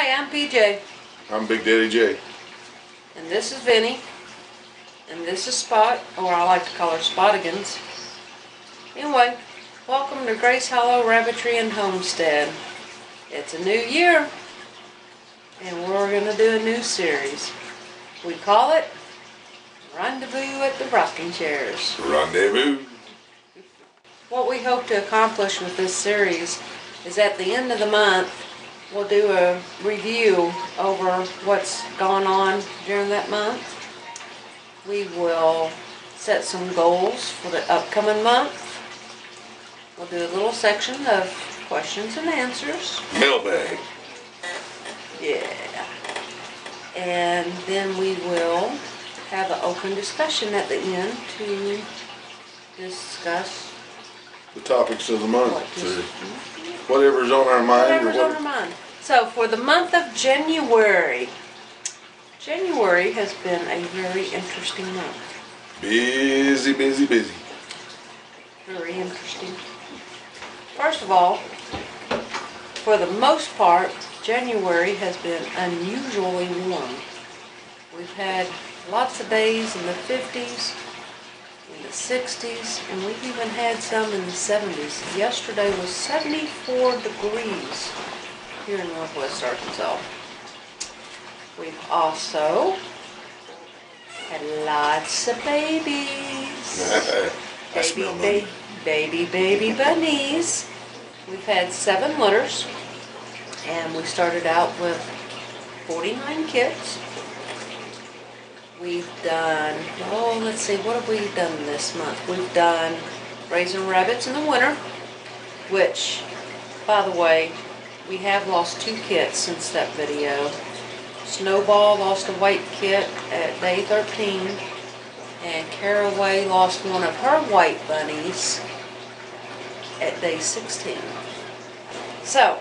Hi, I'm PJ. I'm Big Daddy J. And this is Vinny. And this is Spot, or I like to call her Spottigans. Anyway, welcome to Grace Hollow Rabbitry and Homestead. It's a new year, and we're going to do a new series. We call it Rendezvous at the Rocking Chairs. Rendezvous. What we hope to accomplish with this series is at the end of the month, we'll do a review over what's gone on during that month. We will set some goals for the upcoming month. We'll do a little section of questions and answers. Mailbag. Yeah. And then we will have an open discussion at the end to discuss The topics of the month. Whatever's on our mind. Whatever's on our mind. So for the month of January, January has been a very interesting month. Busy, busy, busy. Very interesting. First of all, for the most part, January has been unusually warm. We've had lots of days in the 50s, in the 60s, and we've even had some in the 70s. Yesterday was 74 degrees here in Northwest Arkansas. We've also had lots of babies. baby bunnies. We've had 7 litters, and we started out with 49 kids. We've done, let's see, what have we done this month? We've done raising rabbits in the winter, which, by the way, we have lost 2 kits since that video. Snowball lost a white kit at day 13, and Caraway lost one of her white bunnies at day 16. So,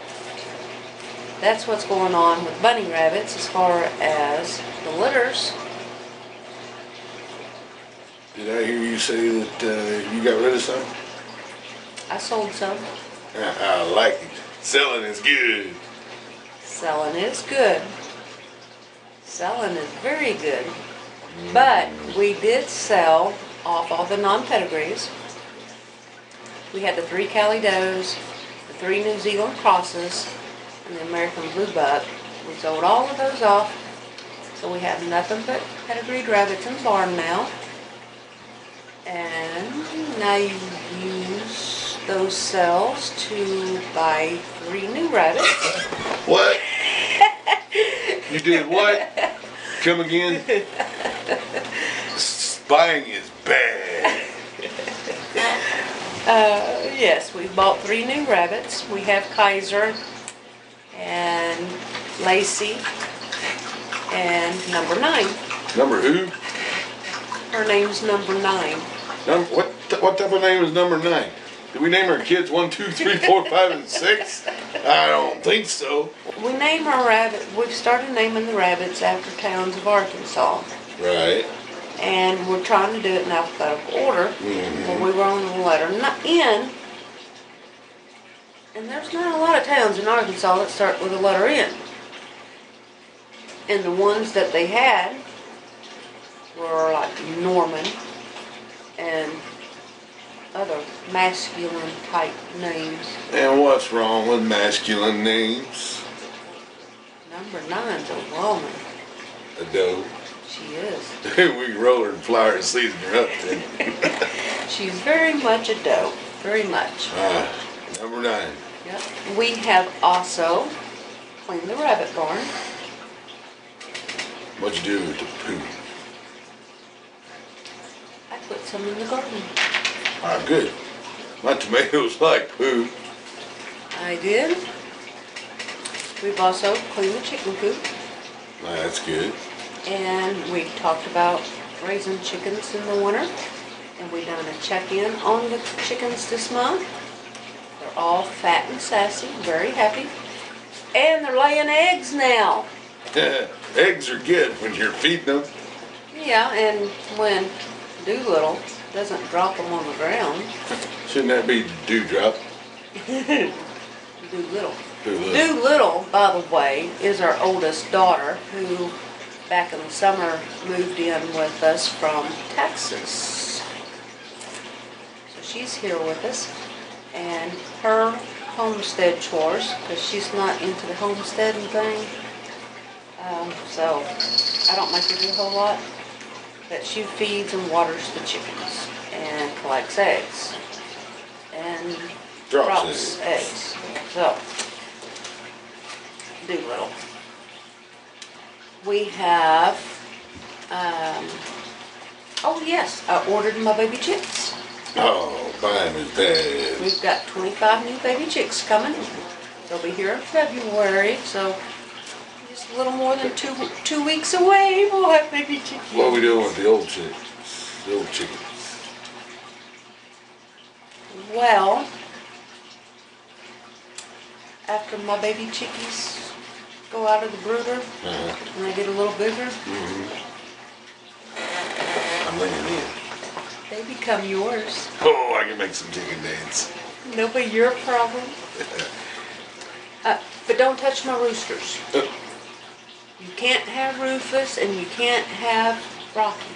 that's what's going on with bunny rabbits as far as the litters. Did I hear you say that you got rid of some? I sold some. I like it. Selling is good. Selling is good. Selling is very good. But we did sell off all the non-pedigrees. We had the 3 Cali Does, the 3 New Zealand Crosses, and the American Blue Buck. We sold all of those off. So we have nothing but pedigreed rabbits in the barn now. And now you use those cells to buy 3 new rabbits. What? You did what? Come again? Spying is bad. Yes, we bought 3 new rabbits. We have Kaiser and Lacey and number 9. Number who? Her name's number 9. What type of name is number 9? Did we name our kids 1, 2, 3, 4, 5, and 6? I don't think so. We name our rabbit. We've started naming the rabbits after towns of Arkansas. Right. And we're trying to do it in alphabetical order. But we were on the letter N. And there's not a lot of towns in Arkansas that start with the letter N. And the ones that they had were like Norman and other masculine type names. And what's wrong with masculine names? Number 9's a woman. A doe. She is. We can roll her and fly her and season her up then. She's very much a doe. Very much. Number 9. Yep. We have also cleaned the rabbit barn. What'd you do with the poo? I put some in the garden. Ah, good. My tomatoes like poo. I did. We've also cleaned the chicken coop. That's good. And we talked about raising chickens in the winter. And we done a check-in on the chickens this month. They're all fat and sassy, very happy. And they're laying eggs now. Eggs are good when you're feeding them. Yeah, and when Doolittle doesn't drop them on the ground. Shouldn't that be Dewdrop? Doolittle. Doolittle, by the way, is our oldest daughter who back in the summer moved in with us from Texas. So she's here with us. And her homestead chores, because she's not into the homesteading thing. So I don't make her do a whole lot. But she feeds and waters the chickens and collects eggs. And drops eggs. So, Doolittle. We have, oh yes, I ordered my baby chicks. Oh, mine is bad. We've got 25 new baby chicks coming. They'll be here in February, so just a little more than two weeks away, we'll have baby chicks. What are we doing with the old chicks? The old chickens? Well, after my baby chickies go out of the brooder, and they get a little bigger, I'm leaning in. they become yours. Oh, I can make some chicken dance. They'll be your problem. But don't touch my roosters. You can't have Rufus and you can't have Rocky.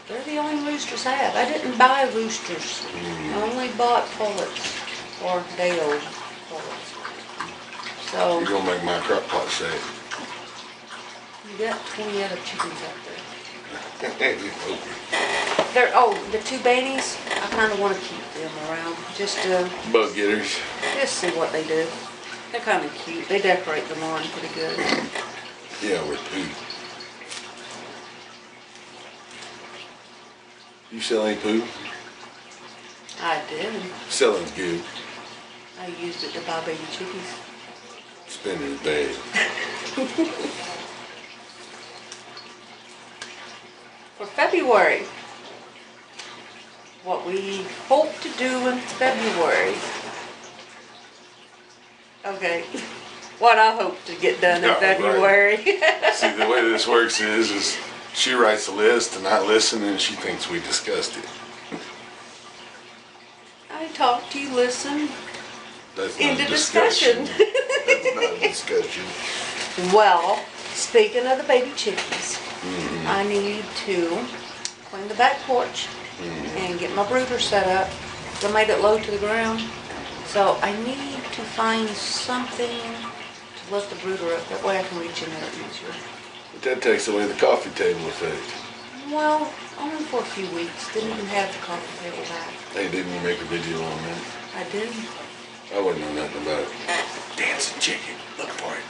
They're the only roosters I have. I didn't buy roosters. I only bought pullets or day-old pullets. So You're gonna make my crock pot safe. you got 20 other chickens up there. Oh, The two bannies, I kind of want to keep them around just to bug getters. just see what they do. They're kind of cute. They decorate the lawn pretty good. Yeah, with poo. You sell any poo? I did. Selling's good. I used it to buy baby chickies. Spending is bad. For February, what we hope to do in February. Okay, what I hope to get done in Yeah, right. February. See, the way this works is she writes a list and I listen and she thinks we discussed it. I talked, you listen, That's not into a discussion. That's not a discussion. Well, speaking of the baby chickies, I need to clean the back porch and get my brooder set up. I made it low to the ground. So I need to find something to lift the brooder up. That way I can reach in there easier. But that takes away the coffee table effect. Well, only for a few weeks. Didn't even have the coffee table back. Hey, didn't you make a video on that? I did. I wouldn't know nothing about it. Dancing chicken. Look for it.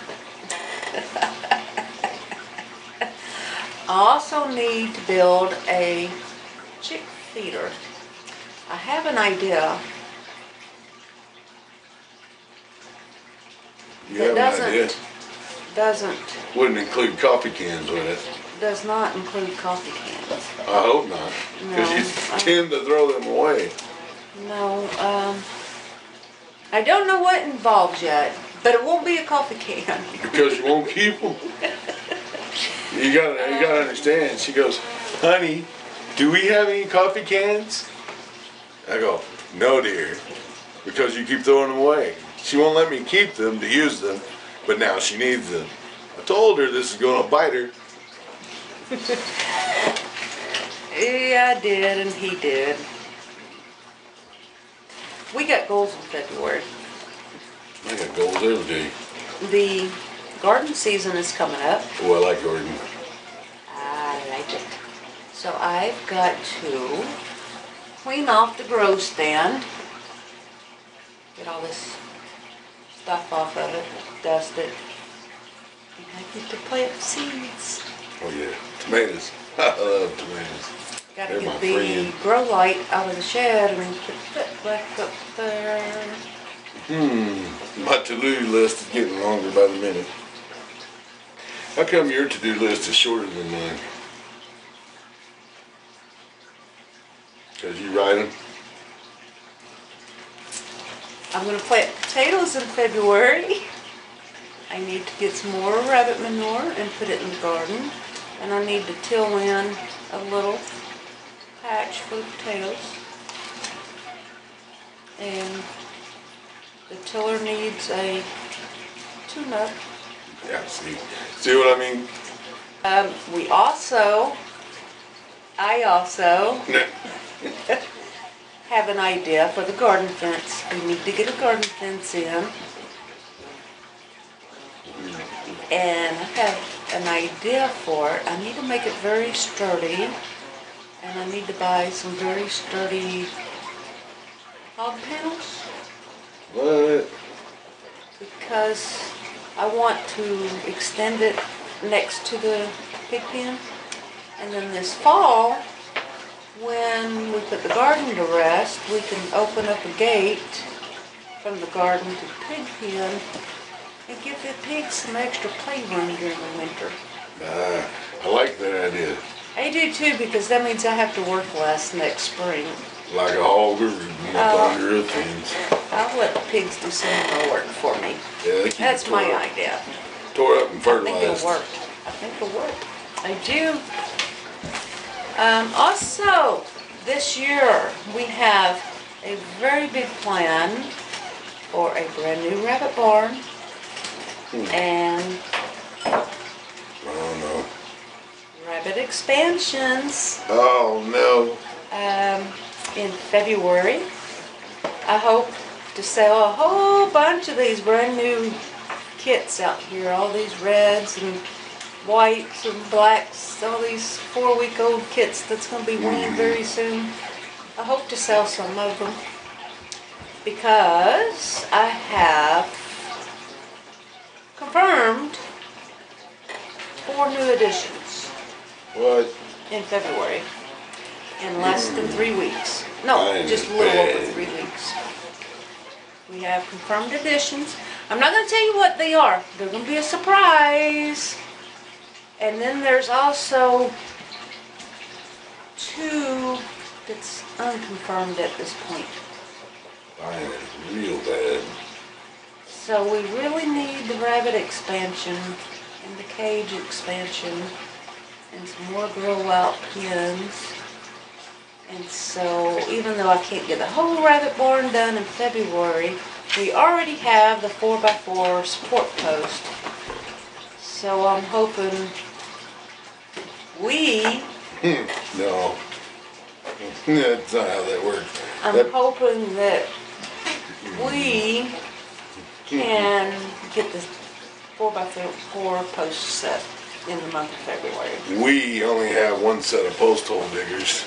I also need to build a chick feeder. I have an idea You that have an idea? doesn't Wouldn't include coffee cans with it. does not include coffee cans. I hope not. Because No, you tend to throw them away. No, I don't know what involves yet, but it won't be a coffee can. Because you won't keep them. You gotta understand. She goes, honey, do we have any coffee cans? I go, no dear, because you keep throwing them away. She won't let me keep them to use them, but now she needs them. I told her this is gonna bite her. Yeah, I did, and he did. We got goals in February. I got goals every day. The garden season is coming up. Oh, I like gardening. I like it. So I've got to clean off the grow stand. Get all this stuff off of it, dust it. And I get to plant seeds. Oh yeah, tomatoes. I love tomatoes. Gotta They're get my the friend. grow light out of the shed and put that back up there. My to-do list is getting longer by the minute. How come your to-do list is shorter than mine? Because you write them? I'm gonna plant potatoes in February. I need to get some more rabbit manure and put it in the garden. And I need to till in a little patch for the potatoes. And The tiller needs a tune-up. Yeah, see what I mean? I also have an idea for the garden fence. We need to get a garden fence in. And I have an idea for it. I need to make it very sturdy. And I need to buy some very sturdy log panels. What? Because I want to extend it next to the pig pen. And then this fall, when we put the garden to rest, we can open up a gate from the garden to the pig pen and give the pigs some extra playroom during the winter. I like that idea. I do too, because that means I have to work less next spring. Like a hog or under a fence. I'll let the pigs do some of the work for me. Yeah, That's my idea. Tore up and I fertilized. think it'll work. I think it'll work. I do. Also, this year we have a very big plan for a brand new rabbit barn. And Oh no. rabbit expansions. Oh no. In February. I hope to sell a whole bunch of these brand new kits out here. All these reds and whites and blacks. All these 4-week-old kits that's going to be weaned very soon. I hope to sell some of them. Because I have confirmed 4 new additions. What? In February. In less than 3 weeks. No, Mine just a is little over bad. 3 weeks. We have confirmed additions. I'm not going to tell you what they are. They're going to be a surprise. And then there's also 2 that's unconfirmed at this point. Mine is real bad. So we really need the rabbit expansion and the cage expansion and some more grow out pens. And so even though I can't get the whole rabbit barn done in February, we already have the 4x4 support post. So I'm hoping No. That's not how that works. I'm hoping that we can get this 4x4 post set in the month of February. We only have one set of post hole diggers,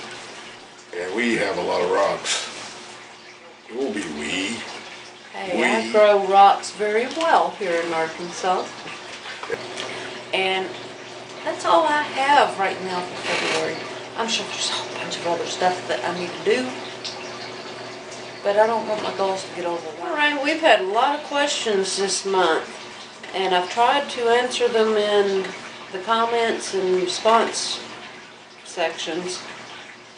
and we have a lot of rocks. It will be we. Hey, I grow rocks very well here in Arkansas. And that's all I have right now for February. I'm sure there's a whole bunch of other stuff that I need to do, but I don't want my goals to get overwhelmed. All right, we've had a lot of questions this month, and I've tried to answer them in the comments and response sections,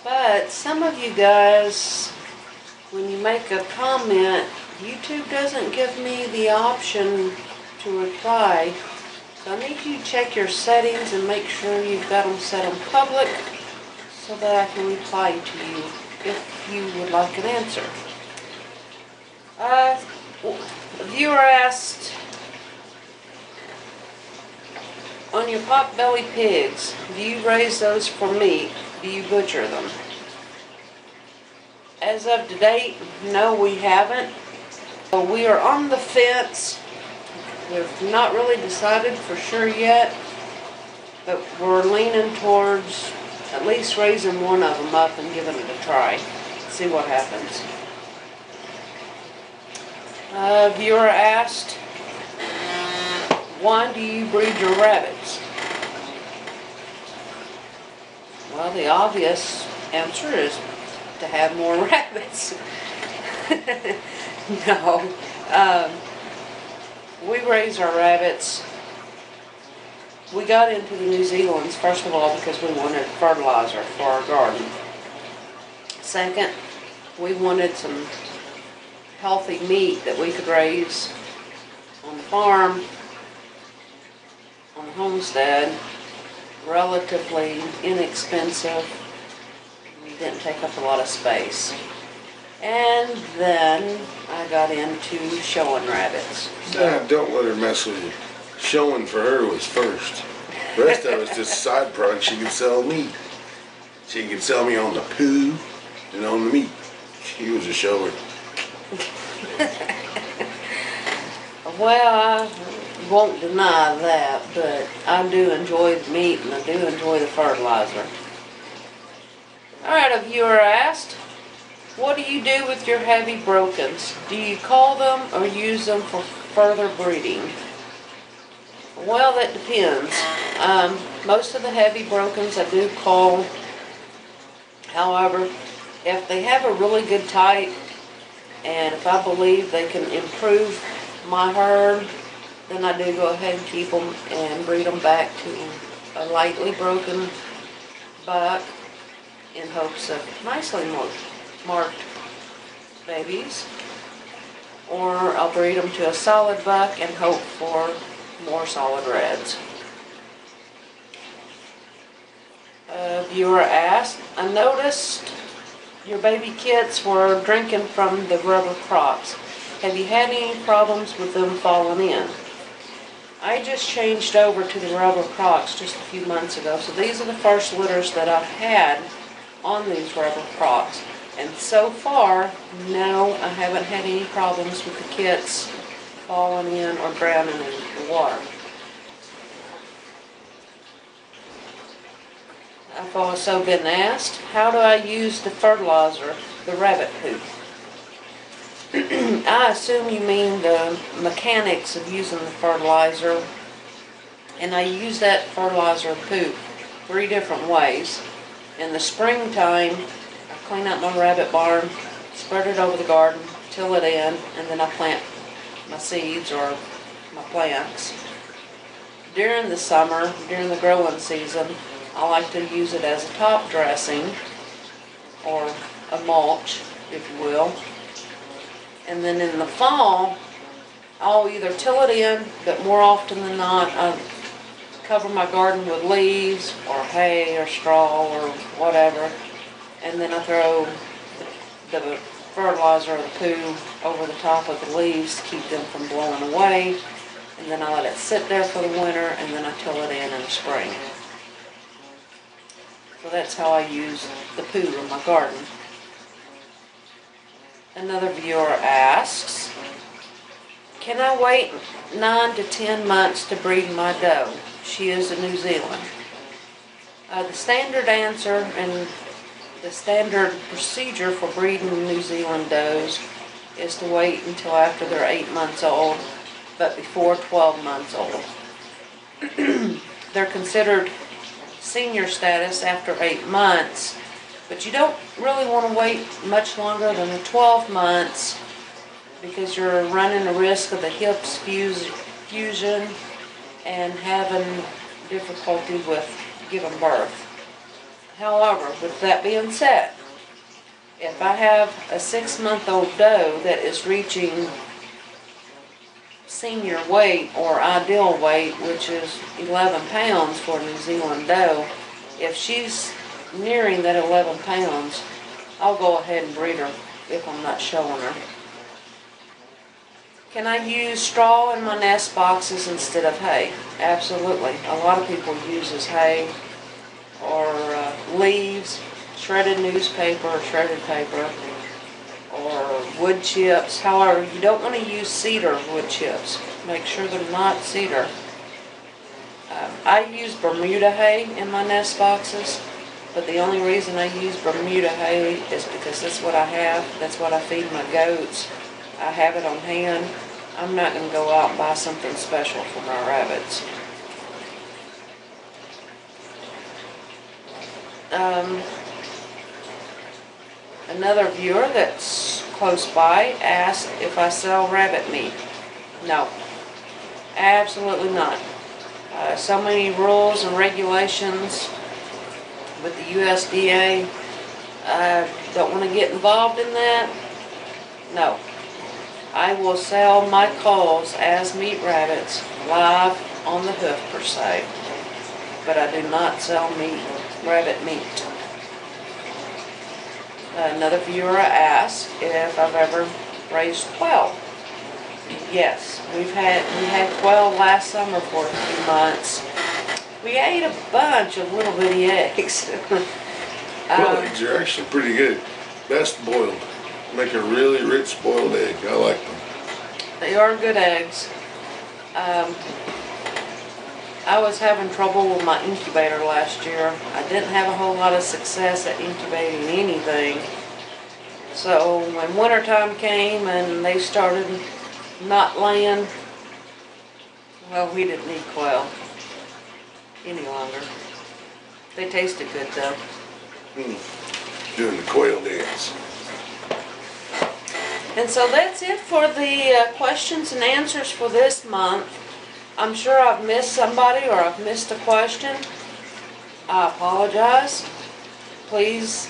but some of you guys, when you make a comment, YouTube doesn't give me the option to reply. So I need you to check your settings and make sure you've got them set on public so that I can reply to you if you would like an answer. A viewer asked, on your pot-belly pigs, do you raise those for meat? Do you butcher them? As of today, no, we haven't. So we are on the fence. We've not really decided for sure yet, but we're leaning towards at least raising one of them up and giving it a try. See what happens. Viewer asked, why do you breed your rabbits? Well, the obvious answer is to have more rabbits. No. We raise our rabbits. We got into the New Zealands, first of all, because we wanted fertilizer for our garden. Second, we wanted some healthy meat that we could raise on the farm, on the homestead, relatively inexpensive. It didn't take up a lot of space. And then I got into showing rabbits. Nah, don't let her mess with you. Showing for her was first. The rest of it was just side product. She could sell meat. She could sell me on the poo and on the meat. She was a shower. Well, I won't deny that, but I do enjoy the meat and I do enjoy the fertilizer. Alright, a viewer asked, what do you do with your heavy brokens? Do you call them or use them for further breeding? Well, that depends. Most of the heavy brokens I do call. However, if they have a really good type and if I believe they can improve my herd, then I do go ahead and keep them and breed them back to a lightly broken buck in hopes of nicely marked babies. Or I'll breed them to a solid buck and hope for more solid reds. A viewer asked, I noticed your baby kits were drinking from the rubber crocs. Have you had any problems with them falling in? I just changed over to the rubber crocs just a few months ago, so these are the first litters that I've had on these rubber crocs. And so far, no, I haven't had any problems with the kits falling in or drowning in the water. I've also been asked, how do I use the fertilizer, the rabbit poop? I assume you mean the mechanics of using the fertilizer, and I use that fertilizer poop 3 different ways. In the springtime, I clean out my rabbit barn, spread it over the garden, till it in, and then I plant my seeds or my plants. During the summer, during the growing season, I like to use it as a top dressing or a mulch, if you will. And then in the fall, I'll either till it in, but more often than not, I cover my garden with leaves or hay or straw or whatever. And then I throw the fertilizer or the poo over the top of the leaves to keep them from blowing away. And then I let it sit there for the winter, and then I till it in the spring. So that's how I use the poo in my garden. Another viewer asks, can I wait 9 to 10 months to breed my doe? She is in New Zealand. The standard answer and the standard procedure for breeding New Zealand does is to wait until after they're 8 months old, but before 12 months old. They're considered senior status after 8 months, but you don't really want to wait much longer than the 12 months because you're running the risk of the hips fusion and having difficulty with giving birth. However, with that being said, if I have a 6-month-old doe that is reaching senior weight or ideal weight, which is 11 pounds for a New Zealand doe, if she's nearing that 11 pounds, I'll go ahead and breed her if I'm not showing her. Can I use straw in my nest boxes instead of hay? Absolutely. A lot of people use hay or leaves, shredded newspaper or shredded paper, or wood chips. However, you don't want to use cedar wood chips. Make sure they're not cedar. I use Bermuda hay in my nest boxes, but the only reason I use Bermuda hay is because that's what I have. That's what I feed my goats. I have it on hand. I'm not going to go out and buy something special for my rabbits. Another viewer that's close by asked if I sell rabbit meat. No, absolutely not. So many rules and regulations with the USDA. I don't want to get involved in that. No. I will sell my culls as meat rabbits live on the hoof per se, but I do not sell rabbit meat. Another viewer asked if I've ever raised quail. Yes, we had quail last summer for a few months. We ate a bunch of little bitty eggs. Quail eggs are actually pretty good. Best boiled. Make a really rich boiled egg. I like them. They are good eggs. I was having trouble with my incubator last year. I didn't have a whole lot of success at incubating anything. So when wintertime came and they started not laying, well, we didn't need quail any longer. They tasted good though. Doing the quail dance. And so that's it for the questions and answers for this month. I'm sure I've missed somebody or I've missed a question. I apologize. Please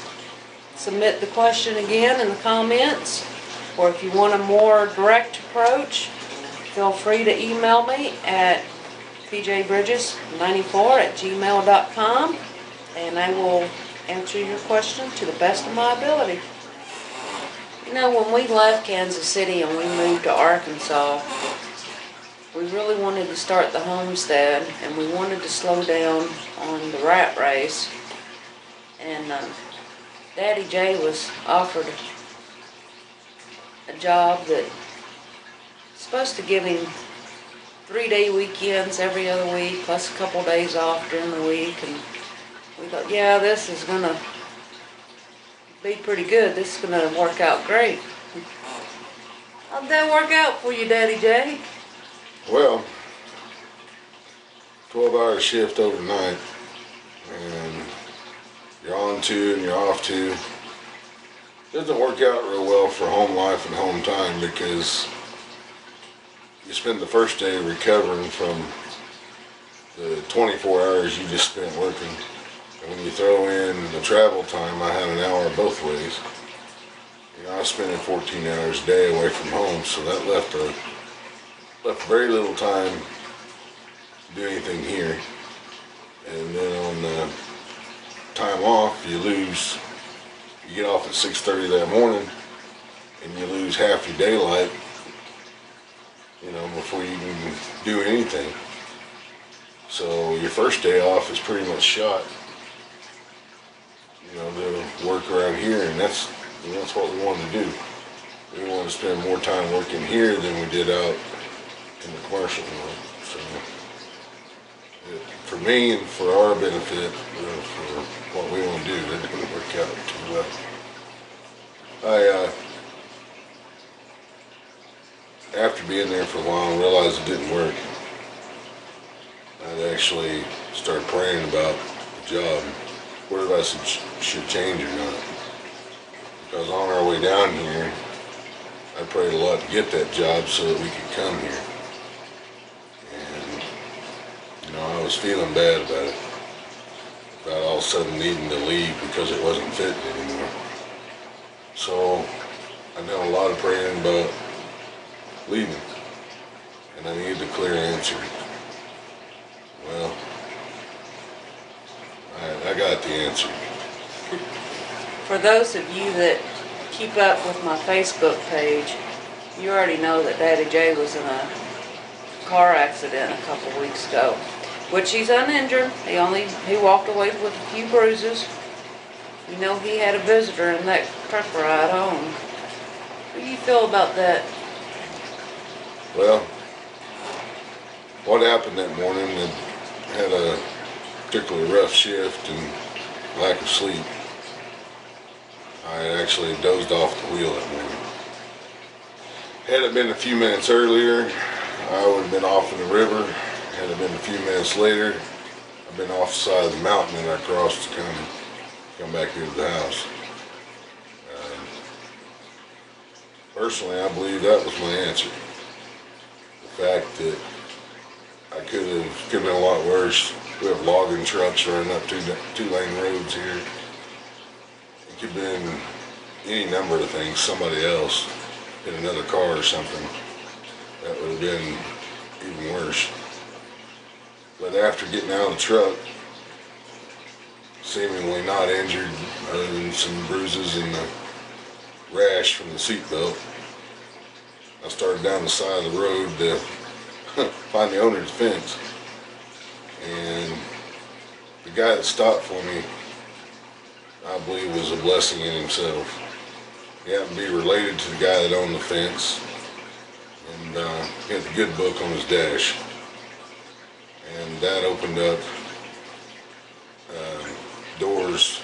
submit the question again in the comments. Or if you want a more direct approach, feel free to email me at pjbridges94@gmail.com and I will answer your question to the best of my ability. You know, when we left Kansas City and we moved to Arkansas, we really wanted to start the homestead and we wanted to slow down on the rat race. And Daddy Jay was offered a job that was supposed to give him 3-day weekends every other week, plus a couple days off during the week. And we thought, yeah, this is going to be pretty good. This is going to work out great. How'd that work out for you, Daddy Jay? Well, 12-hour shift overnight, and you're on 2 and you're off 2. Doesn't work out real well for home life and home time because you spend the first day recovering from the 24 hours you just spent working. And when you throw in the travel time, I had an hour both ways. You know, I was spending 14 hours a day away from home, so that left very little time to do anything here. And then on the time off, you get off at 6:30 that morning and you lose half your daylight, you know, before you can do anything. So your first day off is pretty much shot, you know, to work around here, and that's what we wanted to do. We wanted to spend more time working here than we did out in the commercial world. So for me and for our benefit, for what we want to do, that didn't work out too well. After being there for a while, realized it didn't work. I'd actually started praying about the job, whether I should change or not. Because on our way down here, I prayed a lot to get that job so that we could come here. And, you know, I was feeling bad about it. About all of a sudden needing to leave because it wasn't fitting anymore. So I done a lot of praying about leaving. And I needed a clear answer. Well, I got the answer. For those of you that keep up with my Facebook page, you already know that Daddy Jay was in a car accident a couple weeks ago, which he's uninjured. He walked away with a few bruises. You know, he had a visitor in that truck ride home. How do you feel about that? Well, what happened that morning, I had a particularly rough shift and lack of sleep. I had actually dozed off the wheel that morning. Had it been a few minutes earlier, I would have been off in the river. Had it been a few minutes later, I've been off the side of the mountain and I crossed to come back into the house. Personally, I believe that was my answer. The fact that I could have been a lot worse. We have logging trucks running up two-lane roads here. It could have been any number of things. Somebody else in another car or something. That would have been even worse. But after getting out of the truck, seemingly not injured other than some bruises and a rash from the seatbelt. I started down the side of the road to find the owner's fence, and the guy that stopped for me, I believe, was a blessing in himself. He happened to be related to the guy that owned the fence, and he had the good book on his dash, and that opened up doors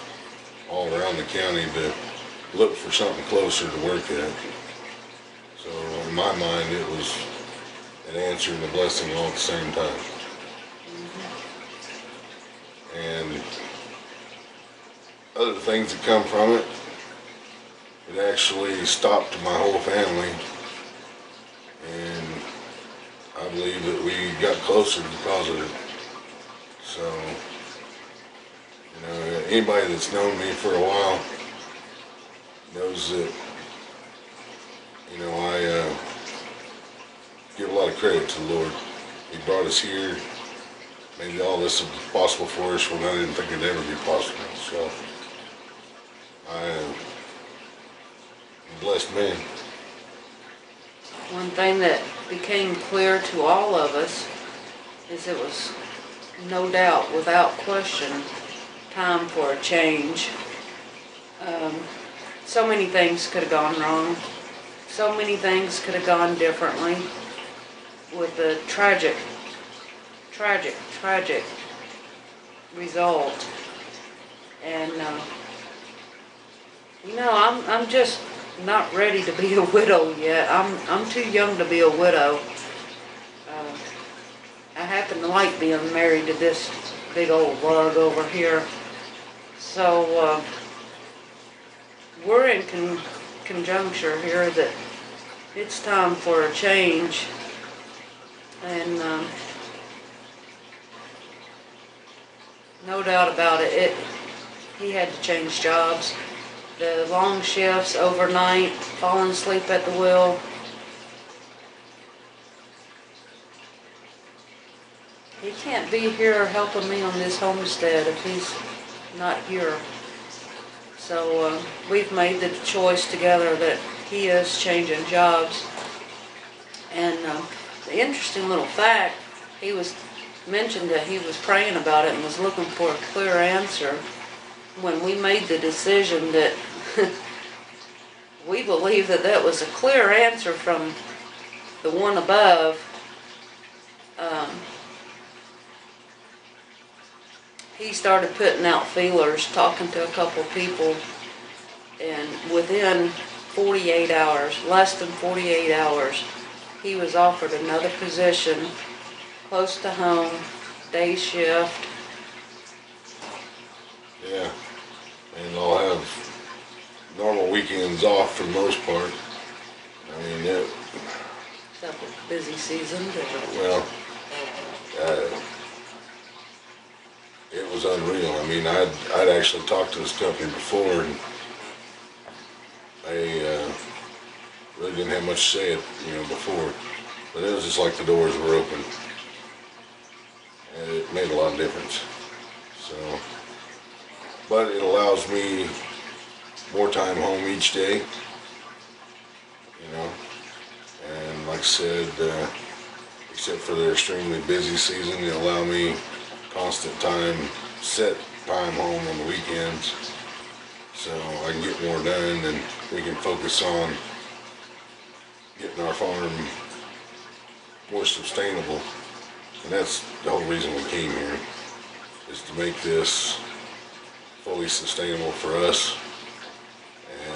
all around the county to look for something closer to work at. So in my mind, it was an answer and a blessing all at the same time. And other things that come from it, it actually stopped my whole family, and I believe that we got closer because of it. So, you know, anybody that's known me for a while knows that, you know, I give a lot of credit to the Lord. He brought us here, made all this possible for us when I didn't think it'd ever be possible. So, I am a blessed man. One thing that became clear to all of us is it was no doubt, without question, time for a change. So many things could have gone wrong. So many things could have gone differently, with the tragic result. And you know, I'm just not ready to be a widow yet. I'm too young to be a widow. I happen to like being married to this big old lug over here. So we're in conjuncture here that it's time for a change. And no doubt about it, he had to change jobs. The long shifts, overnight, falling asleep at the wheel. He can't be here helping me on this homestead if he's not here. So we've made the choice together that he is changing jobs. And the interesting little fact, he was mentioned that he was praying about it and was looking for a clear answer. When we made the decision that we believe that that was a clear answer from the one above, he started putting out feelers, talking to a couple people, and within 48 hours, less than 48 hours, he was offered another position close to home, day shift. Yeah, and I'll have normal weekends off for the most part. I mean, Except for busy season. Well, it was unreal. I mean, I'd actually talked to this company before, and they really didn't have much to say, before. But it was just like the doors were open, and it made a lot of difference. So, but it allows me more time home each day, and like I said, except for the extremely busy season, they allow me constant time, set time home on the weekends, so I can get more done and we can focus on getting our farm more sustainable. And that's the whole reason we came here, is to make this fully sustainable for us,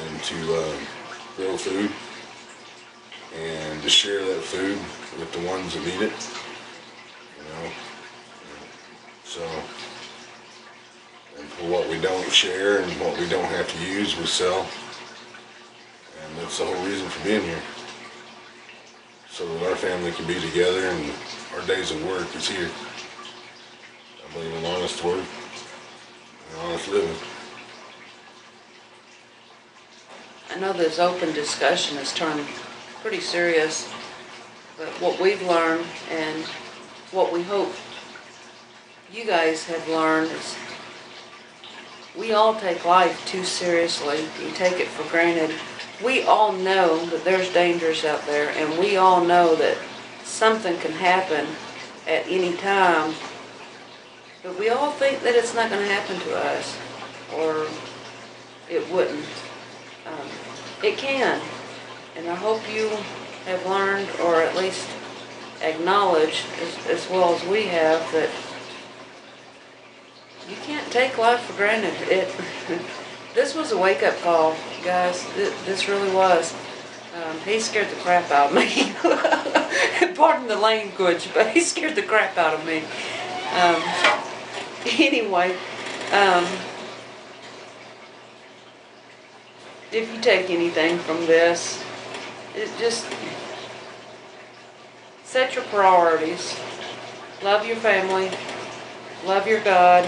and to grow food and to share that food with the ones that need it, So, and for what we don't share and what we don't have to use, we sell. And that's the whole reason for being here, so that our family can be together and our days of work is here. I believe in honest work and honest living. I know this open discussion has turned pretty serious, but what we've learned and what we hope you guys have learned is we all take life too seriously. We take it for granted. We all know that there's dangers out there, and we all know that something can happen at any time, but we all think that it's not going to happen to us, or it wouldn't. It can, and I hope you have learned, or at least acknowledged, as well as we have, that you can't take life for granted. This was a wake-up call, guys. This really was. He scared the crap out of me. Pardon the language, but he scared the crap out of me. Anyway, if you take anything from this, just set your priorities. Love your family. Love your God.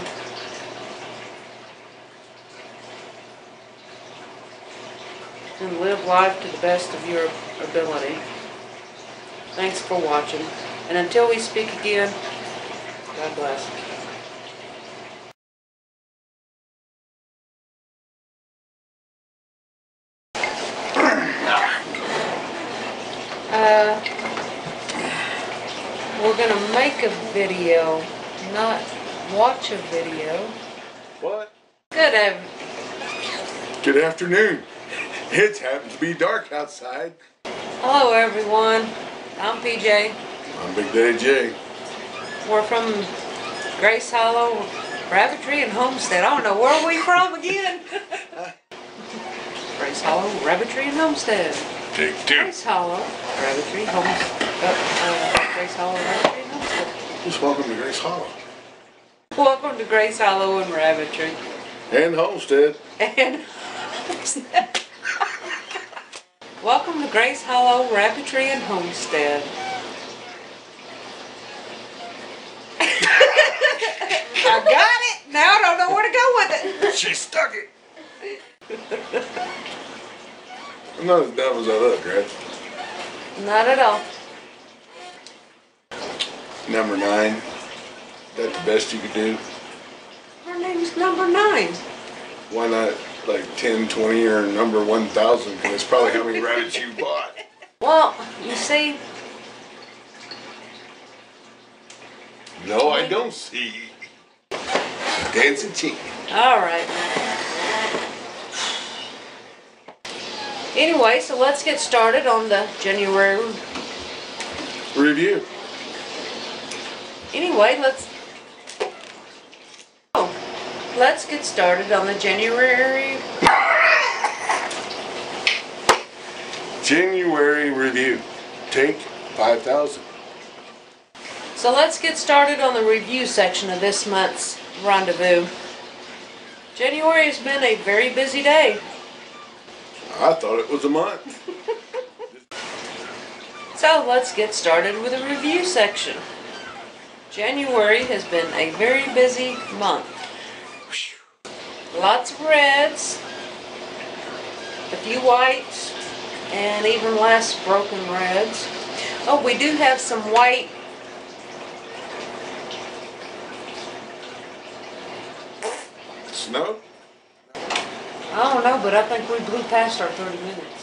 And live life to the best of your ability. Thanks for watching. And until we speak again, God bless. We're going to make a video, not watch a video. What? Good afternoon. It happens to be dark outside. Hello everyone, I'm PJ. I'm Big Daddy J. We're from Grace Hollow, Rabbitry and Homestead. I don't know, where are we from again? Grace Hollow, Rabbitry and Homestead. Take two. Grace Hollow, Rabbitry, Grace Hollow, Rabbitry and Homestead. Just welcome to Grace Hollow. Welcome to Grace Hollow and Rabbitry. And Homestead. And Homestead. Welcome to Grace Hollow, Rabbitry and Homestead. I got it! Now I don't know where to go with it. She stuck it. I'm not as dumb as I look, right? Not at all. Number 9. That's the best you could do. Her name's number 9. Why not like 10, 20, or number 1,000? Because that's probably how many rabbits you bought. Well, you see... No, I don't see. Dancing chicken. Alright. Anyway, so let's get started on the January Review. Anyway, let's get started on the January Review. Take 5,000. So let's get started on the review section of this month's rendezvous. January has been a very busy day. I thought it was a month. So let's get started with the review section. January has been a very busy month. Lots of reds, a few whites, and even less broken reds. Oh, we do have some white Snow? I don't know, but I think we blew past our 30 minutes.